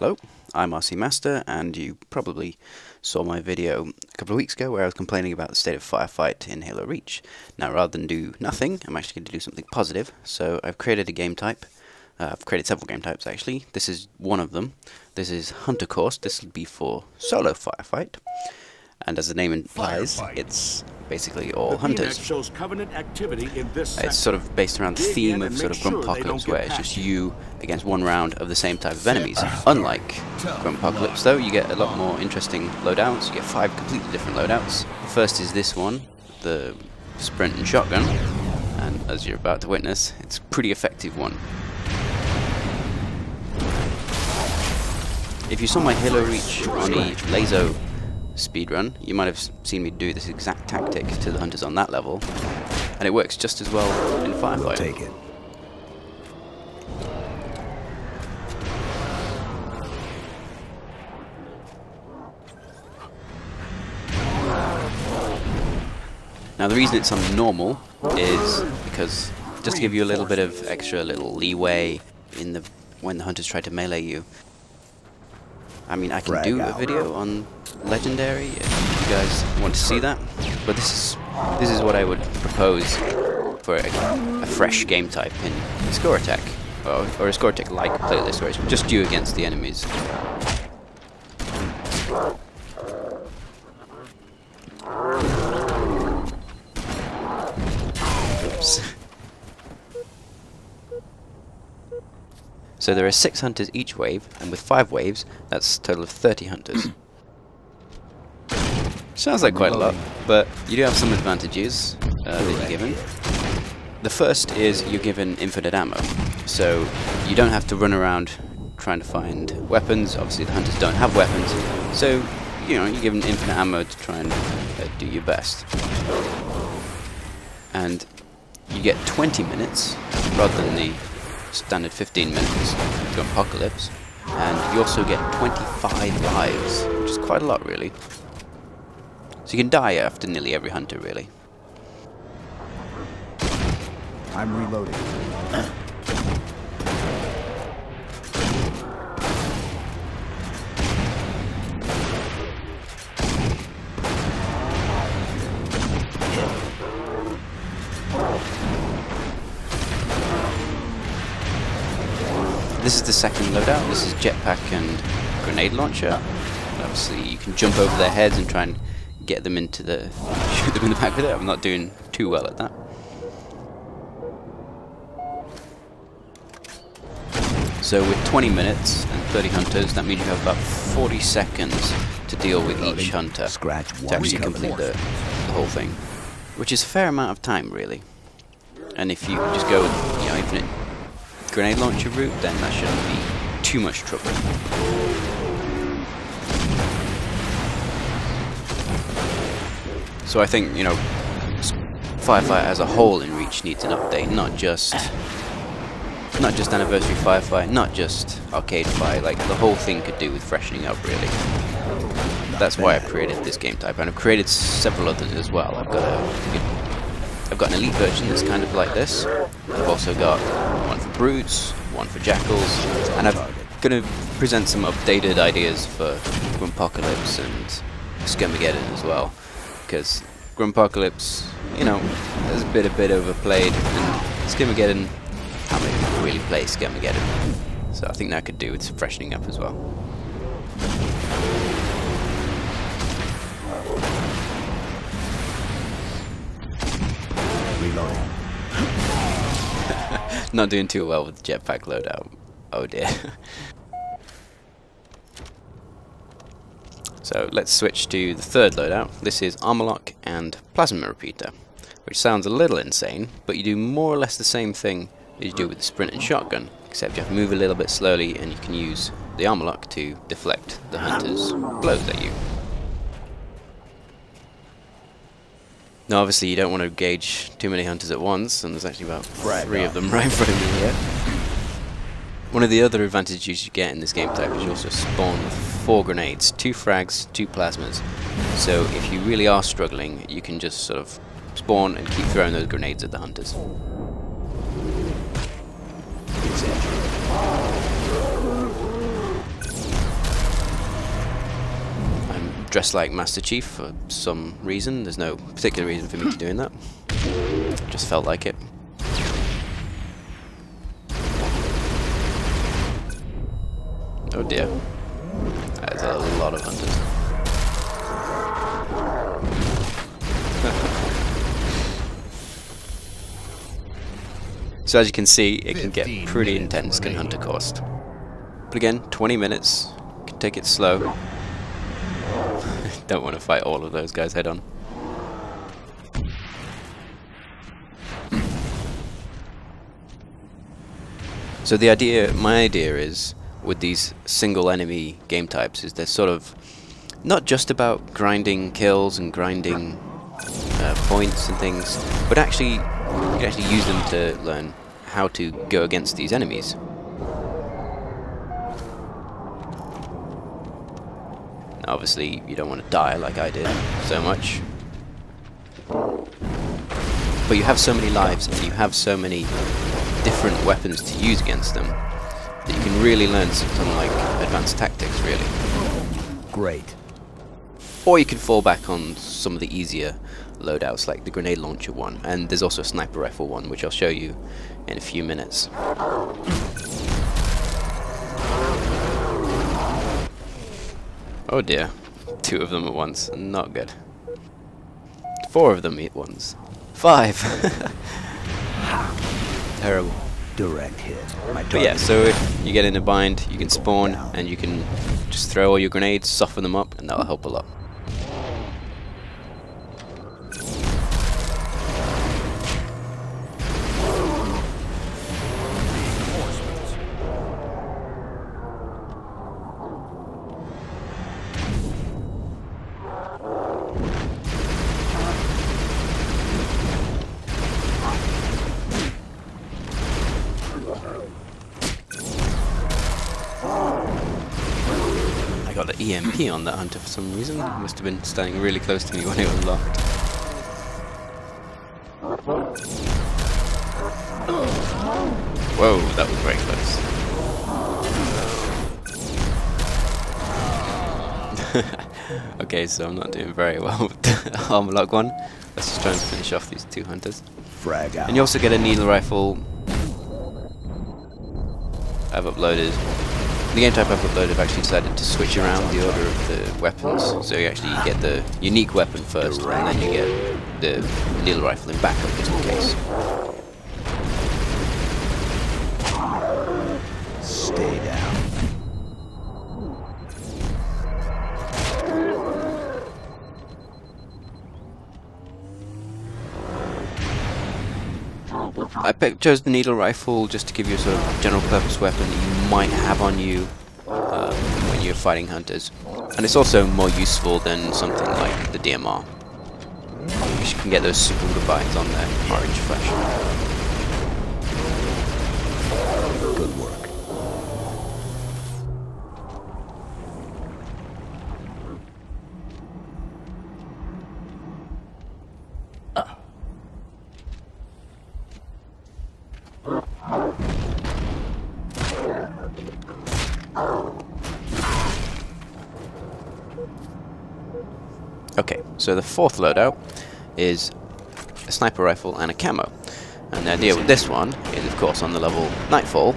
Hello, I'm RC Master, and you probably saw my video a couple of weeks ago where I was complaining about the state of Firefight in Halo Reach. Now, rather than do nothing, I'm actually going to do something positive. So I've created a game type. I've created several game types actually. This is one of them. This is Huntercaust. This will be for solo Firefight. And as the name implies, it's basically all hunters. Shows covenant activity in this it's sort of based around the theme of sort of Gruntpocalypse, where it's just you against one round of the same type of enemies. Unlike Gruntpocalypse, though, you get a lot more interesting loadouts. You get 5 completely different loadouts. The first is this one, the Sprint+Shotgun, and as you're about to witness, it's a pretty effective one. If you saw my Halo Reach on the Lazo speedrun, you might have seen me do this exact tactic to the hunters on that level, and it works just as well in Firefight. We'll take it. Now the reason it's on normal is because just to give you a little bit of extra little leeway in when the hunters try to melee you. I mean, I can do a video on Legendary if you guys want to see that, but this is what I would propose for a fresh game type in score attack, or a score attack like playlist where it's just you against the enemies. Oops. So there are 6 hunters each wave, and with 5 waves, that's a total of 30 hunters. Sounds like quite a lot, but you do have some advantages that you're given. The first is you're given infinite ammo, so you don't have to run around trying to find weapons. Obviously the hunters don't have weapons, so you're given infinite ammo to try and do your best. And you get 20 minutes rather than the standard 15 minutes to Apocalypse, and you also get 25 lives, which is quite a lot really. So you can die after nearly every hunter really. I'm reloading. This is the second loadout. This is Jetpack and Grenade Launcher. And obviously you can jump over their heads and try and get them into shoot them in the back with it. I'm not doing too well at that. So with 20 minutes and 30 hunters, that means you have about 40 seconds to deal with each hunter to actually complete the whole thing, which is a fair amount of time really. And if you just go with infinite grenade launcher route, then that shouldn't be too much trouble. So I think Firefight as a whole in Reach needs an update, not just Anniversary Firefight, not just Arcadefight. Like the whole thing could do with freshening up really. That's why I've created this game type, and I've created several others as well. I've got an elite version that's kind of like this. I've also got one for brutes, one for jackals, and I'm going to present some updated ideas for Gruntpocalypse and Scamageddon as well, because Gruntpocalypse, is a bit overplayed, and Scamageddon, how many people really play Scamageddon? So I think that could do with some freshening up as well. Reloading. Not doing too well with the jetpack loadout. Oh dear. So let's switch to the third loadout. This is Armor Lock and Plasma Repeater, which sounds a little insane, but you do more or less the same thing as you do with the Sprint+Shotgun, except you have to move a little bit slowly, and you can use the Armor Lock to deflect the hunters' blows at you. Now obviously you don't want to engage too many hunters at once, and there's actually about 3 of them right in front of me here. One of the other advantages you get in this game type is you also spawn with 4 grenades, 2 frags, 2 plasmas. So if you really are struggling, you can just sort of spawn and keep throwing those grenades at the hunters. dressed like Master Chief for some reason. There's no particular reason for me to doing that. Just felt like it. Oh dear. There's a lot of hunters. So as you can see, it can get pretty intense in Huntercaust. But again, 20 minutes. You can take it slow. Don't want to fight all of those guys head on. So the idea, my idea is, with these single enemy game types, is they're sort of not just about grinding kills and grinding points and things, but actually you can actually use them to learn how to go against these enemies. Now, obviously you don't want to die like I did so much, but you have so many lives and you have so many different weapons to use against them that you can really learn some like advanced tactics, really. Great. Or you can fall back on some of the easier loadouts, like the grenade launcher one, and there's also a sniper rifle one, which I'll show you in a few minutes. Oh dear, 2 of them at once, not good. 4 of them at once. 5! Terrible. Direct hit. But yeah, so if you get in a bind, you can spawn and you can just throw all your grenades, soften them up, and that'll help a lot. Got the EMP on that hunter for some reason. He must have been standing really close to me when it was locked. Whoa, that was very close. Okay, so I'm not doing very well with the armor lock one. Let's just try and finish off these 2 hunters. Frag out. And you also get a needle rifle. I've uploaded. The game type I've uploaded, I've actually decided to switch around the order of the weapons. So you actually get the unique weapon first, and then you get the needle rifle in backup just in case. Stay down. I chose the needle rifle just to give you a sort of general purpose weapon that you might have on you when you're fighting hunters. And it's also more useful than something like the DMR, because you can get those super binds on there, orange flash. Good work. Okay, so the 4th loadout is a sniper rifle and a camo. And the idea with this one is, of course, on the level Nightfall,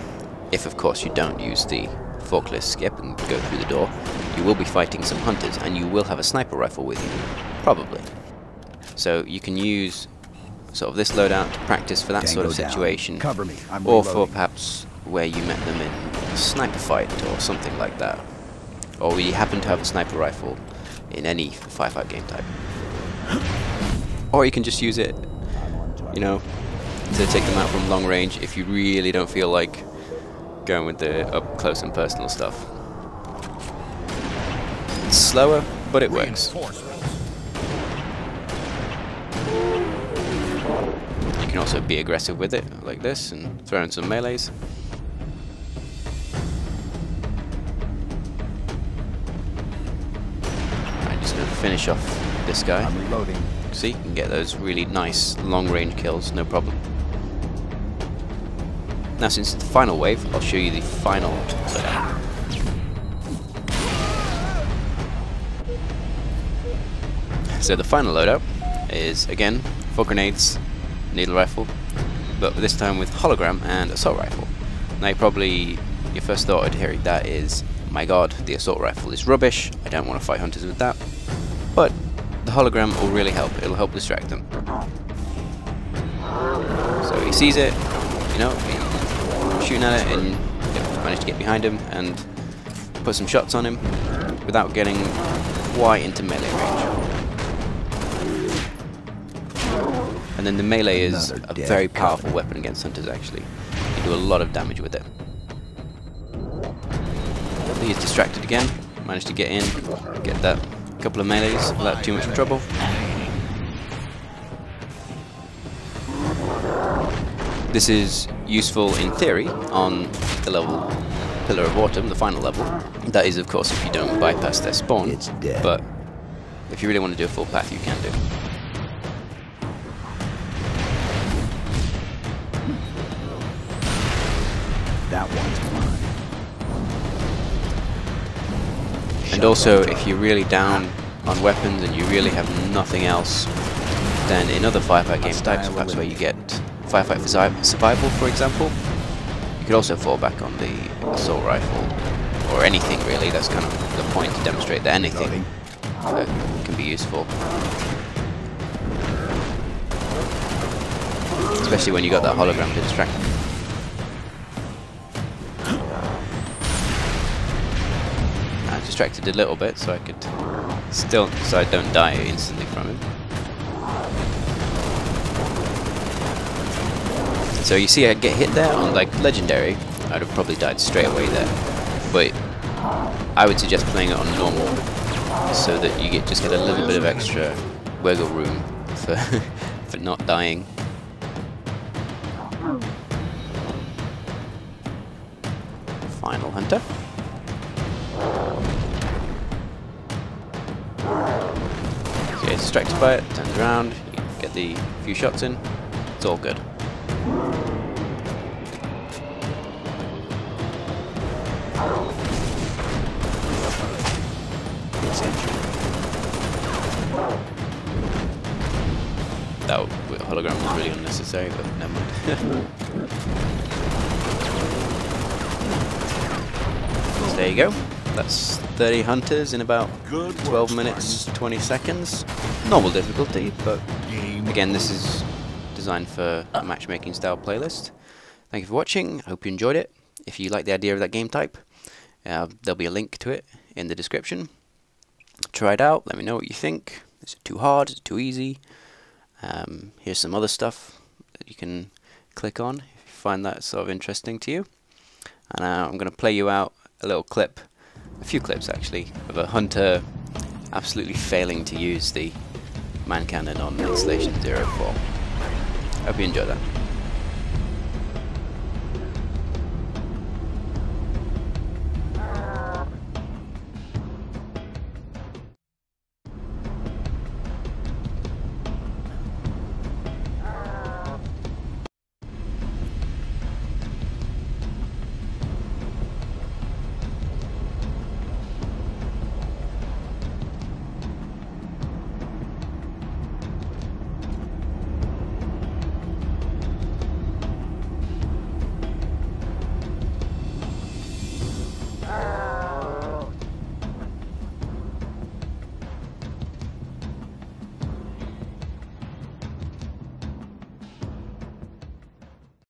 if of course you don't use the forklift skip and go through the door, you will be fighting some hunters and you will have a sniper rifle with you, probably. So you can use sort of this loadout to practice for that sort of situation, Cover me. I'm or reloading. for perhaps where you met them in a sniper fight or something like that, or we happen to have a sniper rifle in any Firefight game type. Or you can just use it, you know, to take them out from long range if you really don't feel like going with the up close and personal stuff. It's slower, but it works. You can also be aggressive with it, like this, and throw in some melees. Finish off this guy. I'm reloading. See, you can get those really nice long-range kills, no problem. Now, since it's the final wave, I'll show you the final loadout. So the final loadout is again 4 grenades, needle rifle, but this time with hologram and assault rifle. Now your first thought at hearing that is, my god, the assault rifle is rubbish, I don't want to fight hunters with that. But the hologram will really help, it'll help distract them. So he sees it, you know, he's shooting at it, and you manage to get behind him and put some shots on him without getting quite into melee range. And then the melee is a very powerful weapon against hunters actually. You do a lot of damage with it. He's distracted again, managed to get in, get that couple of melees without too much trouble. This is useful in theory on the level Pillar of Autumn, the final level. That is of course if you don't bypass their spawn, but if you really want to do a full path you can do. That one's mine. And also, if you're really down on weapons and you really have nothing else, then in other Firefight game types, perhaps where you get Firefight for Survival, for example, you could also fall back on the assault rifle, or anything really. That's kind of the point, to demonstrate that anything can be useful. Especially when you got that hologram to distract them. Distracted a little bit so I could so I don't die instantly from him. So you see I get hit there on like legendary, I'd have probably died straight away there, but I would suggest playing it on normal so that you just get a little bit of extra wiggle room for for not dying. Final hunter. Okay, distracted by it, turns around, you get the few shots in, it's all good. That hologram was really unnecessary, but never mind. So there you go. That's 30 hunters in about 12 minutes, 20 seconds. Normal difficulty, but again, this is designed for a matchmaking style playlist. Thank you for watching. I hope you enjoyed it. If you like the idea of that game type, there'll be a link to it in the description. Try it out. Let me know what you think. Is it too hard? Is it too easy? Here's some other stuff that you can click on if you find that sort of interesting to you. And I'm going to play you out a little clip. A few clips actually, of a hunter absolutely failing to use the man cannon on Installation 04. Hope you enjoy that.